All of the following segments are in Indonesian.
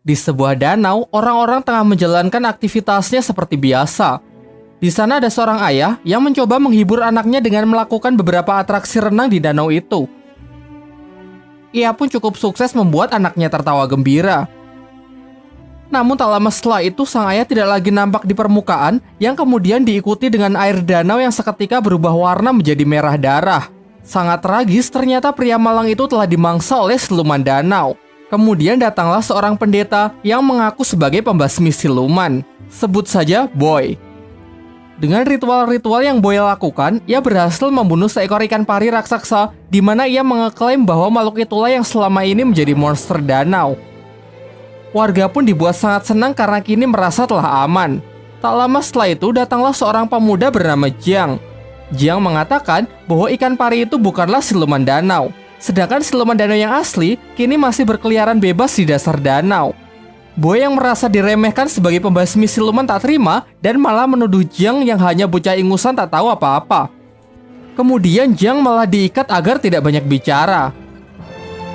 Di sebuah danau, orang-orang tengah menjalankan aktivitasnya seperti biasa. Di sana ada seorang ayah yang mencoba menghibur anaknya dengan melakukan beberapa atraksi renang di danau itu. Ia pun cukup sukses membuat anaknya tertawa gembira. Namun tak lama setelah itu, sang ayah tidak lagi nampak di permukaan, yang kemudian diikuti dengan air danau yang seketika berubah warna menjadi merah darah. Sangat tragis, ternyata pria malang itu telah dimangsa oleh siluman danau. Kemudian datanglah seorang pendeta yang mengaku sebagai pembasmi siluman. Sebut saja Boy. Dengan ritual-ritual yang Boy lakukan, ia berhasil membunuh seekor ikan pari raksasa, di mana ia mengeklaim bahwa makhluk itulah yang selama ini menjadi monster danau. Warga pun dibuat sangat senang karena kini merasa telah aman. Tak lama setelah itu, datanglah seorang pemuda bernama Jiang. Jiang mengatakan bahwa ikan pari itu bukanlah siluman danau. Sedangkan siluman danau yang asli kini masih berkeliaran bebas di dasar danau. Boy yang merasa diremehkan sebagai pembasmi siluman tak terima dan malah menuduh Jiang yang hanya bocah ingusan tak tahu apa-apa. Kemudian Jiang malah diikat agar tidak banyak bicara.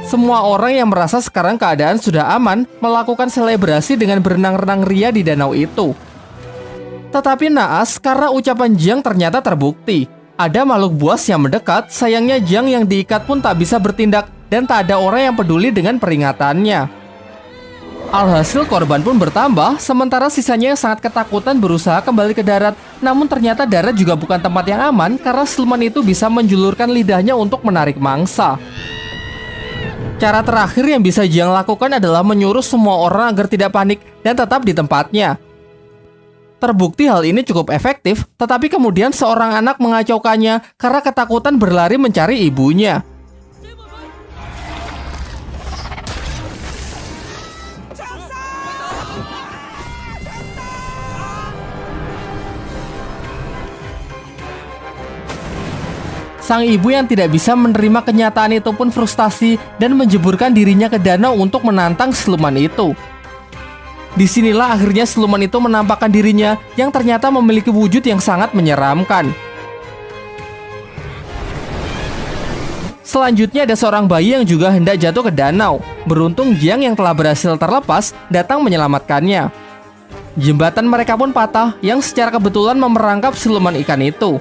Semua orang yang merasa sekarang keadaan sudah aman melakukan selebrasi dengan berenang-renang ria di danau itu. Tetapi naas karena ucapan Jiang ternyata terbukti. Ada makhluk buas yang mendekat, sayangnya Jiang yang diikat pun tak bisa bertindak dan tak ada orang yang peduli dengan peringatannya. Alhasil korban pun bertambah, sementara sisanya yang sangat ketakutan berusaha kembali ke darat. Namun ternyata darat juga bukan tempat yang aman karena siluman itu bisa menjulurkan lidahnya untuk menarik mangsa. Cara terakhir yang bisa Jiang lakukan adalah menyuruh semua orang agar tidak panik dan tetap di tempatnya. Terbukti hal ini cukup efektif, tetapi kemudian seorang anak mengacaukannya karena ketakutan berlari mencari ibunya. Sang ibu yang tidak bisa menerima kenyataan itu pun frustasi dan menjeburkan dirinya ke danau untuk menantang siluman itu. Disinilah akhirnya siluman itu menampakkan dirinya yang ternyata memiliki wujud yang sangat menyeramkan. Selanjutnya ada seorang bayi yang juga hendak jatuh ke danau. Beruntung Jiang yang telah berhasil terlepas datang menyelamatkannya. Jembatan mereka pun patah yang secara kebetulan memerangkap siluman ikan itu.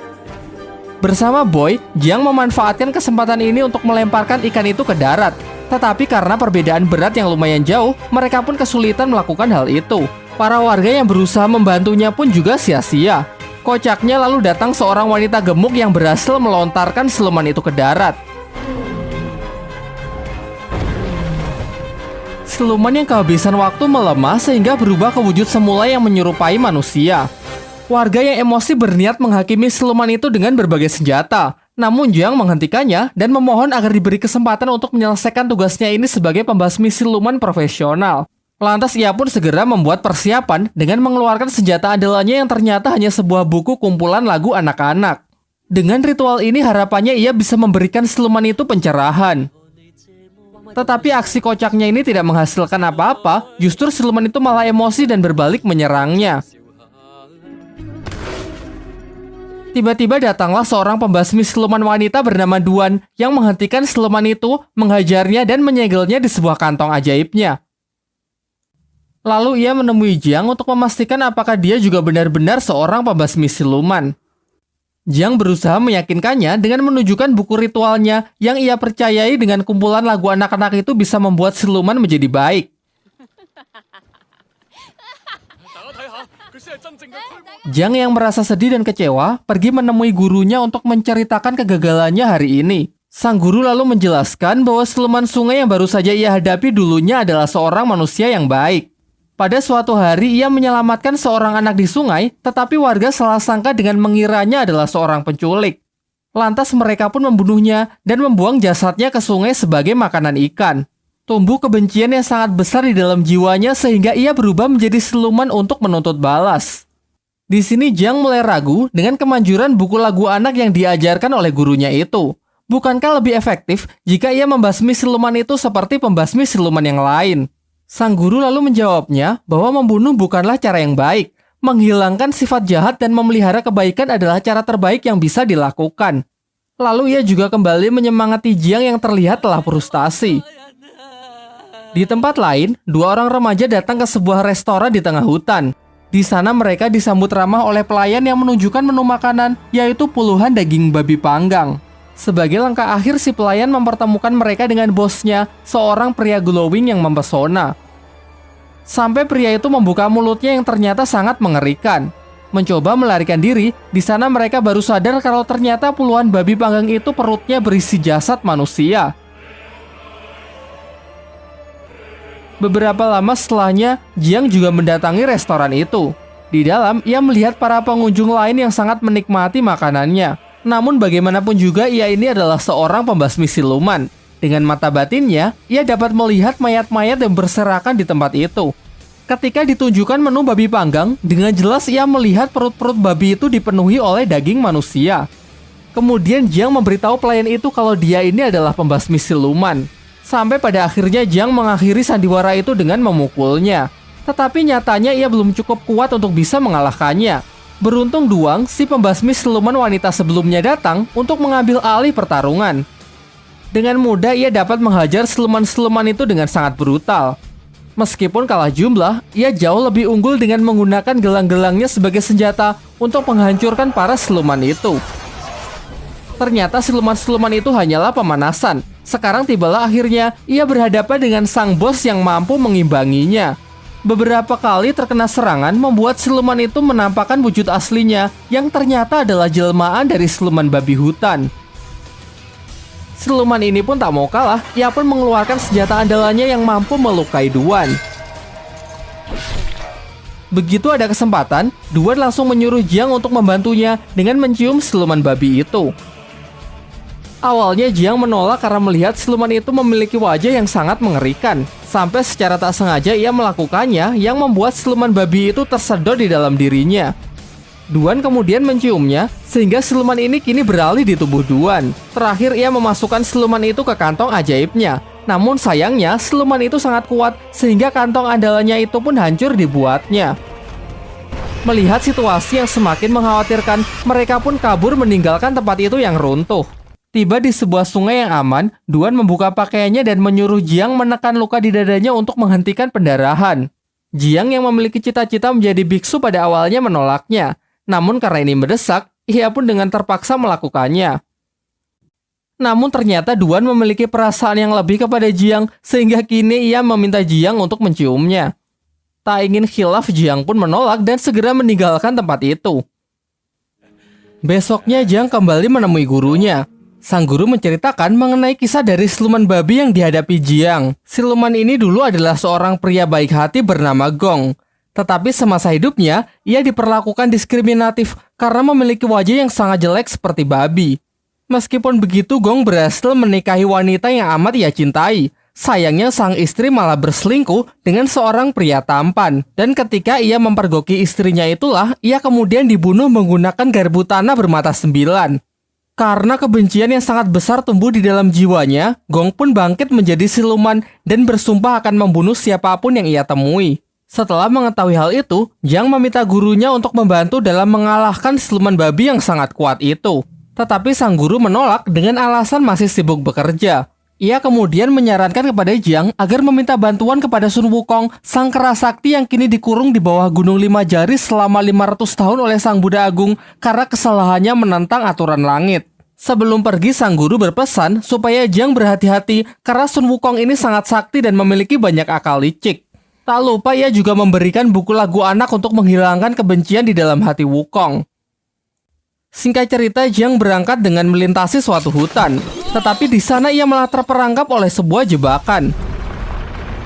Bersama Boy, Jiang memanfaatkan kesempatan ini untuk melemparkan ikan itu ke darat. Tetapi karena perbedaan berat yang lumayan jauh, mereka pun kesulitan melakukan hal itu. Para warga yang berusaha membantunya pun juga sia-sia. Kocaknya lalu datang seorang wanita gemuk yang berhasil melontarkan siluman itu ke darat. Siluman yang kehabisan waktu melemah sehingga berubah ke wujud semula yang menyerupai manusia. Warga yang emosi berniat menghakimi siluman itu dengan berbagai senjata. Namun Jiang menghentikannya dan memohon agar diberi kesempatan untuk menyelesaikan tugasnya ini sebagai pembasmi siluman profesional. Lantas ia pun segera membuat persiapan dengan mengeluarkan senjata andalannya yang ternyata hanya sebuah buku kumpulan lagu anak-anak. Dengan ritual ini harapannya ia bisa memberikan siluman itu pencerahan. Tetapi aksi kocaknya ini tidak menghasilkan apa-apa, justru siluman itu malah emosi dan berbalik menyerangnya. Tiba-tiba datanglah seorang pembasmi siluman wanita bernama Duan yang menghentikan siluman itu, menghajarnya dan menyegelnya di sebuah kantong ajaibnya. Lalu ia menemui Jiang untuk memastikan apakah dia juga benar-benar seorang pembasmi siluman. Jiang berusaha meyakinkannya dengan menunjukkan buku ritualnya yang ia percayai dengan kumpulan lagu anak-anak itu bisa membuat siluman menjadi baik. Jiang yang merasa sedih dan kecewa pergi menemui gurunya untuk menceritakan kegagalannya hari ini. Sang guru lalu menjelaskan bahwa siluman sungai yang baru saja ia hadapi dulunya adalah seorang manusia yang baik. Pada suatu hari ia menyelamatkan seorang anak di sungai, tetapi warga salah sangka dengan mengiranya adalah seorang penculik. Lantas mereka pun membunuhnya dan membuang jasadnya ke sungai sebagai makanan ikan. Tumbuh kebencian yang sangat besar di dalam jiwanya sehingga ia berubah menjadi siluman untuk menuntut balas. Di sini Jiang mulai ragu dengan kemanjuran buku lagu anak yang diajarkan oleh gurunya itu. Bukankah lebih efektif jika ia membasmi siluman itu seperti pembasmi siluman yang lain? Sang guru lalu menjawabnya bahwa membunuh bukanlah cara yang baik. Menghilangkan sifat jahat dan memelihara kebaikan adalah cara terbaik yang bisa dilakukan. Lalu ia juga kembali menyemangati Jiang yang terlihat telah frustasi. Di tempat lain, dua orang remaja datang ke sebuah restoran di tengah hutan. Di sana mereka disambut ramah oleh pelayan yang menunjukkan menu makanan, yaitu puluhan daging babi panggang. Sebagai langkah akhir, si pelayan mempertemukan mereka dengan bosnya, seorang pria glowing yang mempesona. Sampai pria itu membuka mulutnya yang ternyata sangat mengerikan. Mencoba melarikan diri, di sana mereka baru sadar kalau ternyata puluhan babi panggang itu perutnya berisi jasad manusia. Beberapa lama setelahnya, Jiang juga mendatangi restoran itu. Di dalam, ia melihat para pengunjung lain yang sangat menikmati makanannya. Namun bagaimanapun juga ia ini adalah seorang pembasmi siluman. Dengan mata batinnya, ia dapat melihat mayat-mayat yang berserakan di tempat itu. Ketika ditunjukkan menu babi panggang, dengan jelas ia melihat perut-perut babi itu dipenuhi oleh daging manusia. Kemudian Jiang memberitahu pelayan itu kalau dia ini adalah pembasmi siluman. Sampai pada akhirnya Jiang mengakhiri sandiwara itu dengan memukulnya. Tetapi nyatanya ia belum cukup kuat untuk bisa mengalahkannya. Beruntung Duang, si pembasmi siluman wanita sebelumnya datang untuk mengambil alih pertarungan. Dengan mudah ia dapat menghajar siluman-siluman itu dengan sangat brutal. Meskipun kalah jumlah, ia jauh lebih unggul dengan menggunakan gelang-gelangnya sebagai senjata untuk menghancurkan para siluman itu. Ternyata siluman-siluman itu hanyalah pemanasan. Sekarang tibalah akhirnya ia berhadapan dengan sang bos yang mampu mengimbanginya. Beberapa kali terkena serangan membuat siluman itu menampakkan wujud aslinya yang ternyata adalah jelmaan dari siluman babi hutan. Siluman ini pun tak mau kalah, ia pun mengeluarkan senjata andalannya yang mampu melukai Duan. Begitu ada kesempatan, Duan langsung menyuruh Jiang untuk membantunya dengan mencium siluman babi itu. Awalnya Jiang menolak karena melihat siluman itu memiliki wajah yang sangat mengerikan. Sampai secara tak sengaja ia melakukannya yang membuat siluman babi itu tersedot di dalam dirinya. Duan kemudian menciumnya, sehingga siluman ini kini beralih di tubuh Duan. Terakhir ia memasukkan siluman itu ke kantong ajaibnya. Namun sayangnya siluman itu sangat kuat, sehingga kantong andalannya itu pun hancur dibuatnya. Melihat situasi yang semakin mengkhawatirkan, mereka pun kabur meninggalkan tempat itu yang runtuh. Tiba di sebuah sungai yang aman, Duan membuka pakaiannya dan menyuruh Jiang menekan luka di dadanya untuk menghentikan pendarahan. Jiang yang memiliki cita-cita menjadi biksu pada awalnya menolaknya. Namun karena ini mendesak, ia pun dengan terpaksa melakukannya. Namun ternyata Duan memiliki perasaan yang lebih kepada Jiang, sehingga kini ia meminta Jiang untuk menciumnya. Tak ingin khilaf, Jiang pun menolak dan segera meninggalkan tempat itu. Besoknya Jiang kembali menemui gurunya. Sang guru menceritakan mengenai kisah dari siluman babi yang dihadapi Jiang. Siluman ini dulu adalah seorang pria baik hati bernama Gong. Tetapi semasa hidupnya, ia diperlakukan diskriminatif karena memiliki wajah yang sangat jelek seperti babi. Meskipun begitu, Gong berhasil menikahi wanita yang amat ia cintai. Sayangnya sang istri malah berselingkuh dengan seorang pria tampan. Dan ketika ia mempergoki istrinya itulah, ia kemudian dibunuh menggunakan garpu tanah bermata 9. Karena kebencian yang sangat besar tumbuh di dalam jiwanya, Gong pun bangkit menjadi siluman dan bersumpah akan membunuh siapapun yang ia temui. Setelah mengetahui hal itu, Jiang meminta gurunya untuk membantu dalam mengalahkan siluman babi yang sangat kuat itu. Tetapi sang guru menolak dengan alasan masih sibuk bekerja. Ia kemudian menyarankan kepada Jiang agar meminta bantuan kepada Sun Wukong, sang kera sakti yang kini dikurung di bawah Gunung Lima Jari selama 500 tahun oleh sang Buddha Agung karena kesalahannya menentang aturan langit. Sebelum pergi, sang guru berpesan supaya Jiang berhati-hati karena Sun Wukong ini sangat sakti dan memiliki banyak akal licik. Tak lupa ia juga memberikan buku lagu anak untuk menghilangkan kebencian di dalam hati Wukong. Singkat cerita, Jiang berangkat dengan melintasi suatu hutan. Tetapi di sana ia malah terperangkap oleh sebuah jebakan.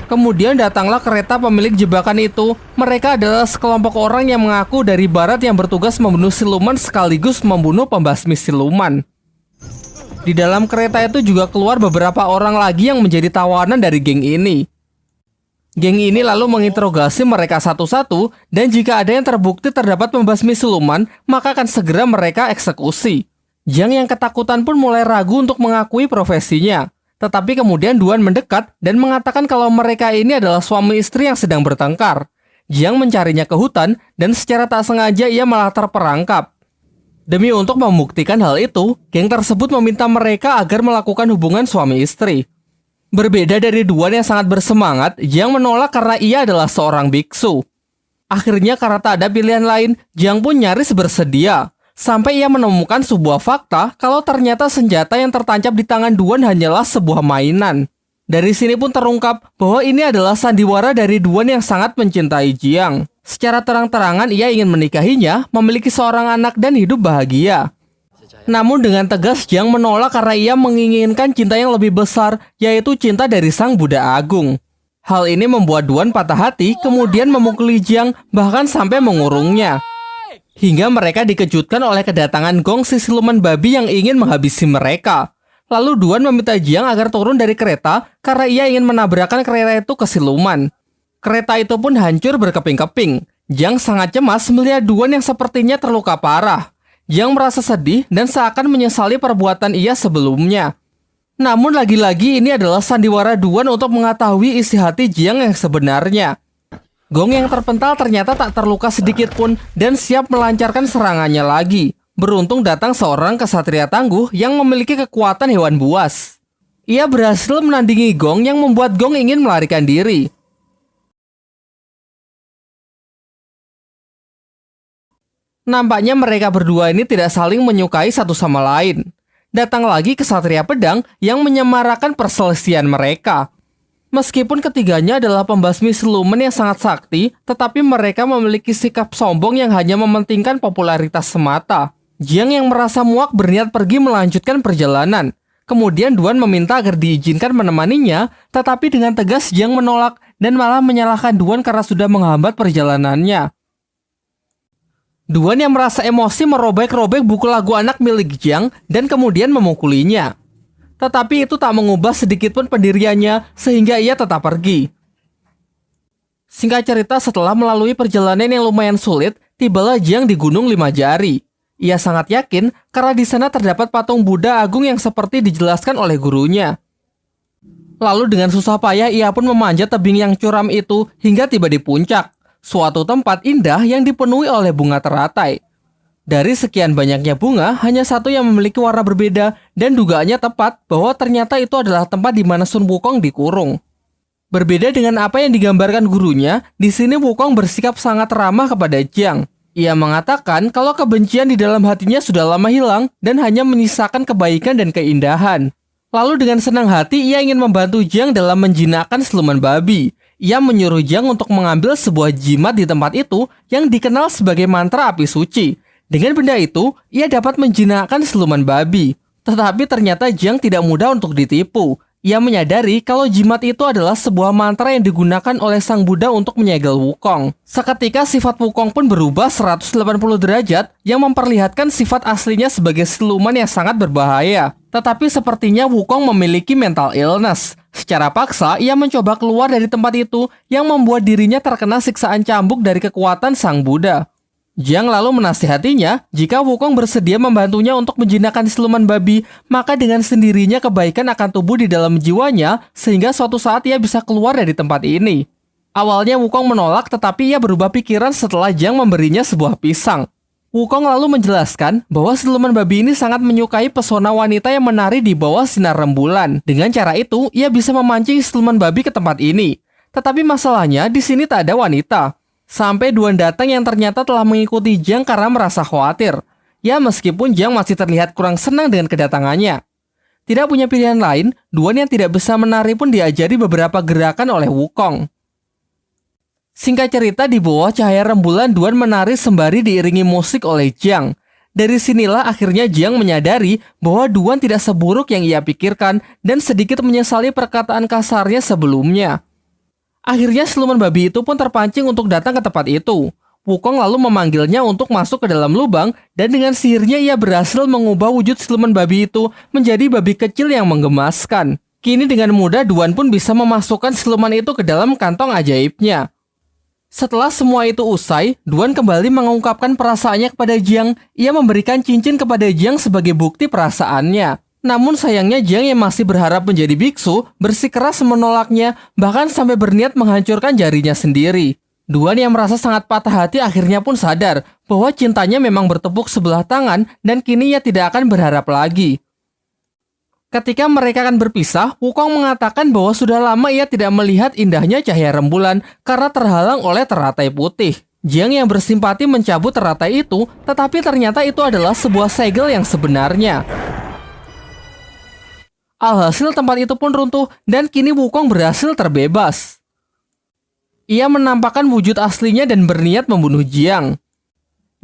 Kemudian datanglah kereta pemilik jebakan itu. Mereka adalah sekelompok orang yang mengaku dari barat yang bertugas membunuh siluman sekaligus membunuh pembasmi siluman. Di dalam kereta itu juga keluar beberapa orang lagi yang menjadi tawanan dari geng ini. Geng ini lalu menginterogasi mereka satu-satu, dan jika ada yang terbukti terdapat pembasmi siluman, maka akan segera mereka eksekusi. Jiang yang ketakutan pun mulai ragu untuk mengakui profesinya. Tetapi kemudian Duan mendekat dan mengatakan kalau mereka ini adalah suami istri yang sedang bertengkar. Jiang mencarinya ke hutan, dan secara tak sengaja ia malah terperangkap. Demi untuk membuktikan hal itu, geng tersebut meminta mereka agar melakukan hubungan suami istri. Berbeda dari Duan yang sangat bersemangat, Jiang menolak karena ia adalah seorang biksu. Akhirnya karena tak ada pilihan lain, Jiang pun nyaris bersedia. Sampai ia menemukan sebuah fakta kalau ternyata senjata yang tertancap di tangan Duan hanyalah sebuah mainan. Dari sini pun terungkap bahwa ini adalah sandiwara dari Duan yang sangat mencintai Jiang. Secara terang-terangan ia ingin menikahinya, memiliki seorang anak dan hidup bahagia. Namun dengan tegas Jiang menolak karena ia menginginkan cinta yang lebih besar, yaitu cinta dari Sang Buddha Agung. Hal ini membuat Duan patah hati, kemudian memukuli Jiang, bahkan sampai mengurungnya. Hingga mereka dikejutkan oleh kedatangan Gong si siluman babi yang ingin menghabisi mereka. Lalu Duan meminta Jiang agar turun dari kereta karena ia ingin menabrakkan kereta itu ke siluman. Kereta itu pun hancur berkeping-keping. Jiang sangat cemas melihat Duan yang sepertinya terluka parah. Jiang merasa sedih dan seakan menyesali perbuatan ia sebelumnya. Namun lagi-lagi ini adalah sandiwara Duan untuk mengetahui isi hati Jiang yang sebenarnya. Gong yang terpental ternyata tak terluka sedikit pun dan siap melancarkan serangannya lagi. Beruntung datang seorang kesatria tangguh yang memiliki kekuatan hewan buas. Ia berhasil menandingi Gong yang membuat Gong ingin melarikan diri. Nampaknya mereka berdua ini tidak saling menyukai satu sama lain. Datang lagi kesatria pedang yang menyemarakan perselisihan mereka. Meskipun ketiganya adalah pembasmi siluman yang sangat sakti, tetapi mereka memiliki sikap sombong yang hanya mementingkan popularitas semata. Jiang yang merasa muak berniat pergi melanjutkan perjalanan. Kemudian Duan meminta agar diizinkan menemaninya, tetapi dengan tegas Jiang menolak dan malah menyalahkan Duan karena sudah menghambat perjalanannya. Duan yang merasa emosi merobek-robek buku lagu anak milik Jiang dan kemudian memukulinya. Tetapi itu tak mengubah sedikitpun pendiriannya sehingga ia tetap pergi. Singkat cerita, setelah melalui perjalanan yang lumayan sulit, tibalah Jiang di Gunung Lima Jari. Ia sangat yakin karena di sana terdapat patung Buddha Agung yang seperti dijelaskan oleh gurunya. Lalu dengan susah payah ia pun memanjat tebing yang curam itu hingga tiba di puncak. Suatu tempat indah yang dipenuhi oleh bunga teratai. Dari sekian banyaknya bunga, hanya satu yang memiliki warna berbeda dan dugaannya tepat bahwa ternyata itu adalah tempat di mana Sun Wukong dikurung. Berbeda dengan apa yang digambarkan gurunya, di sini Wukong bersikap sangat ramah kepada Jiang. Ia mengatakan kalau kebencian di dalam hatinya sudah lama hilang dan hanya menyisakan kebaikan dan keindahan. Lalu dengan senang hati ia ingin membantu Jiang dalam menjinakkan siluman babi. Ia menyuruh Jiang untuk mengambil sebuah jimat di tempat itu yang dikenal sebagai mantra api suci. Dengan benda itu, ia dapat menjinakkan siluman babi. Tetapi ternyata Jiang tidak mudah untuk ditipu. Ia menyadari kalau jimat itu adalah sebuah mantra yang digunakan oleh Sang Buddha untuk menyegel Wukong. Seketika sifat Wukong pun berubah 180 derajat yang memperlihatkan sifat aslinya sebagai siluman yang sangat berbahaya. Tetapi sepertinya Wukong memiliki mental illness. Secara paksa, ia mencoba keluar dari tempat itu yang membuat dirinya terkena siksaan cambuk dari kekuatan Sang Buddha. Jiang lalu menasihatinya, jika Wukong bersedia membantunya untuk menjinakkan siluman babi, maka dengan sendirinya kebaikan akan tumbuh di dalam jiwanya sehingga suatu saat ia bisa keluar dari tempat ini. Awalnya Wukong menolak, tetapi ia berubah pikiran setelah Jiang memberinya sebuah pisang. Wukong lalu menjelaskan bahwa siluman babi ini sangat menyukai pesona wanita yang menari di bawah sinar rembulan. Dengan cara itu, ia bisa memancing siluman babi ke tempat ini. Tetapi masalahnya, di sini tak ada wanita. Sampai Duan datang yang ternyata telah mengikuti Jiang karena merasa khawatir. Ya, meskipun Jiang masih terlihat kurang senang dengan kedatangannya. Tidak punya pilihan lain, Duan yang tidak bisa menari pun diajari beberapa gerakan oleh Wukong. Singkat cerita, di bawah cahaya rembulan Duan menari sembari diiringi musik oleh Jiang. Dari sinilah akhirnya Jiang menyadari bahwa Duan tidak seburuk yang ia pikirkan dan sedikit menyesali perkataan kasarnya sebelumnya. Akhirnya siluman babi itu pun terpancing untuk datang ke tempat itu. Wukong lalu memanggilnya untuk masuk ke dalam lubang dan dengan sihirnya ia berhasil mengubah wujud siluman babi itu menjadi babi kecil yang menggemaskan. Kini dengan mudah Duan pun bisa memasukkan siluman itu ke dalam kantong ajaibnya. Setelah semua itu usai, Duan kembali mengungkapkan perasaannya kepada Jiang. Ia memberikan cincin kepada Jiang sebagai bukti perasaannya. Namun sayangnya Jiang yang masih berharap menjadi biksu bersikeras menolaknya, bahkan sampai berniat menghancurkan jarinya sendiri. Duan yang merasa sangat patah hati akhirnya pun sadar bahwa cintanya memang bertepuk sebelah tangan dan kini ia tidak akan berharap lagi. Ketika mereka akan berpisah, Wukong mengatakan bahwa sudah lama ia tidak melihat indahnya cahaya rembulan karena terhalang oleh teratai putih. Jiang yang bersimpati mencabut teratai itu, tetapi ternyata itu adalah sebuah segel yang sebenarnya. Alhasil tempat itu pun runtuh dan kini Wukong berhasil terbebas. Ia menampakkan wujud aslinya dan berniat membunuh Jiang.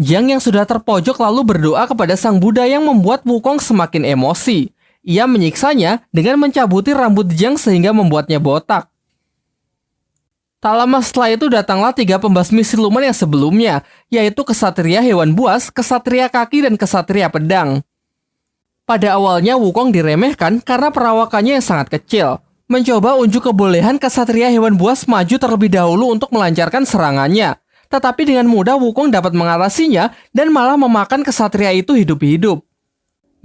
Jiang yang sudah terpojok lalu berdoa kepada Sang Buddha yang membuat Wukong semakin emosi. Ia menyiksanya dengan mencabuti rambut Jiang sehingga membuatnya botak. Tak lama setelah itu datanglah 3 pembasmi siluman yang sebelumnya, yaitu Kesatria Hewan Buas, Kesatria Kaki, dan Kesatria Pedang. Pada awalnya Wukong diremehkan karena perawakannya yang sangat kecil. Mencoba unjuk kebolehan Kesatria Hewan Buas maju terlebih dahulu untuk melancarkan serangannya. Tetapi dengan mudah Wukong dapat mengatasinya dan malah memakan kesatria itu hidup-hidup.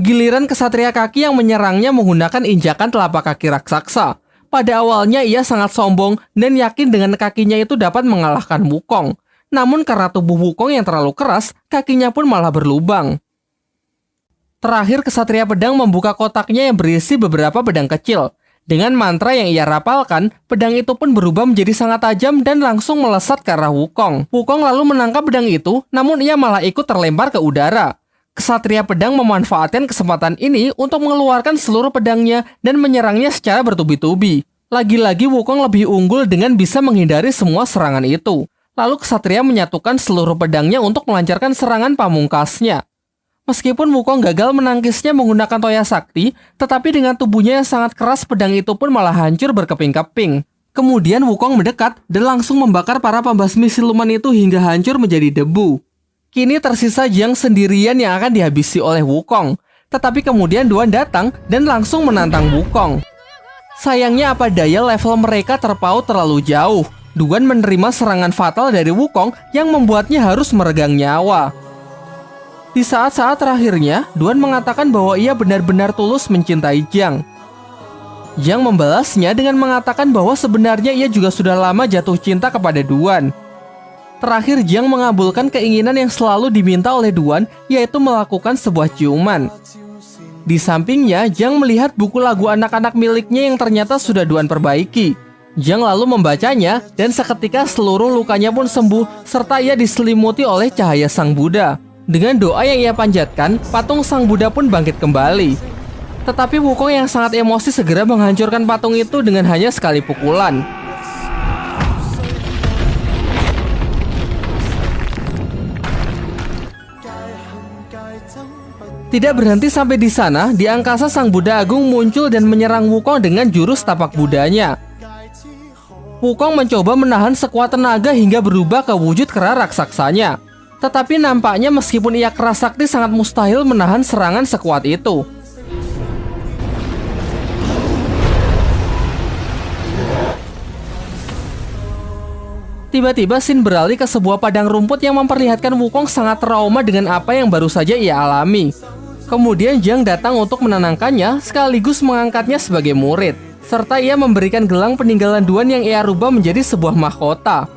Giliran Kesatria Kaki yang menyerangnya menggunakan injakan telapak kaki raksasa. Pada awalnya ia sangat sombong dan yakin dengan kakinya itu dapat mengalahkan Wukong. Namun karena tubuh Wukong yang terlalu keras, kakinya pun malah berlubang. Terakhir Kesatria Pedang membuka kotaknya yang berisi beberapa pedang kecil. Dengan mantra yang ia rapalkan, pedang itu pun berubah menjadi sangat tajam dan langsung melesat ke arah Wukong. Wukong lalu menangkap pedang itu, namun ia malah ikut terlempar ke udara. Kesatria Pedang memanfaatkan kesempatan ini untuk mengeluarkan seluruh pedangnya dan menyerangnya secara bertubi-tubi. Lagi-lagi Wukong lebih unggul dengan bisa menghindari semua serangan itu. Lalu Kesatria menyatukan seluruh pedangnya untuk melancarkan serangan pamungkasnya. Meskipun Wukong gagal menangkisnya menggunakan Toya Sakti, tetapi dengan tubuhnya yang sangat keras pedang itu pun malah hancur berkeping-keping. Kemudian Wukong mendekat dan langsung membakar para pembasmi siluman itu hingga hancur menjadi debu. Kini tersisa Jiang sendirian yang akan dihabisi oleh Wukong. Tetapi kemudian Duan datang dan langsung menantang Wukong. Sayangnya apa daya level mereka terpaut terlalu jauh. Duan menerima serangan fatal dari Wukong yang membuatnya harus meregang nyawa. Di saat-saat terakhirnya, Duan mengatakan bahwa ia benar-benar tulus mencintai Jiang. Jiang membalasnya dengan mengatakan bahwa sebenarnya ia juga sudah lama jatuh cinta kepada Duan. Terakhir, Jiang mengabulkan keinginan yang selalu diminta oleh Duan, yaitu melakukan sebuah ciuman. Di sampingnya, Jiang melihat buku lagu anak-anak miliknya yang ternyata sudah Duan perbaiki. Jiang lalu membacanya, dan seketika seluruh lukanya pun sembuh, serta ia diselimuti oleh cahaya Sang Buddha. Dengan doa yang ia panjatkan, patung Sang Buddha pun bangkit kembali. Tetapi Wukong yang sangat emosi segera menghancurkan patung itu dengan hanya sekali pukulan. Tidak berhenti sampai di sana, di angkasa Sang Buddha Agung muncul dan menyerang Wukong dengan jurus tapak Buddhanya. Wukong mencoba menahan sekuat tenaga hingga berubah ke wujud kera raksasanya. Tetapi nampaknya meskipun ia keras sakti sangat mustahil menahan serangan sekuat itu. Tiba-tiba Xin beralih ke sebuah padang rumput yang memperlihatkan Wukong sangat trauma dengan apa yang baru saja ia alami. Kemudian Jiang datang untuk menenangkannya sekaligus mengangkatnya sebagai murid. Serta ia memberikan gelang peninggalan Duan yang ia rubah menjadi sebuah mahkota.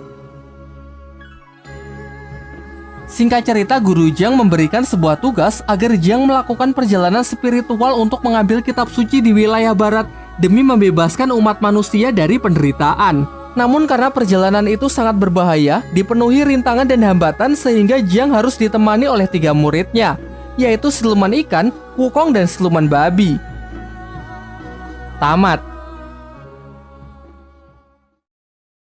Singkat cerita, Guru Jiang memberikan sebuah tugas agar Jiang melakukan perjalanan spiritual untuk mengambil kitab suci di wilayah barat demi membebaskan umat manusia dari penderitaan. Namun karena perjalanan itu sangat berbahaya, dipenuhi rintangan dan hambatan sehingga Jiang harus ditemani oleh 3 muridnya, yaitu siluman ikan, Wukong, dan siluman babi. Tamat.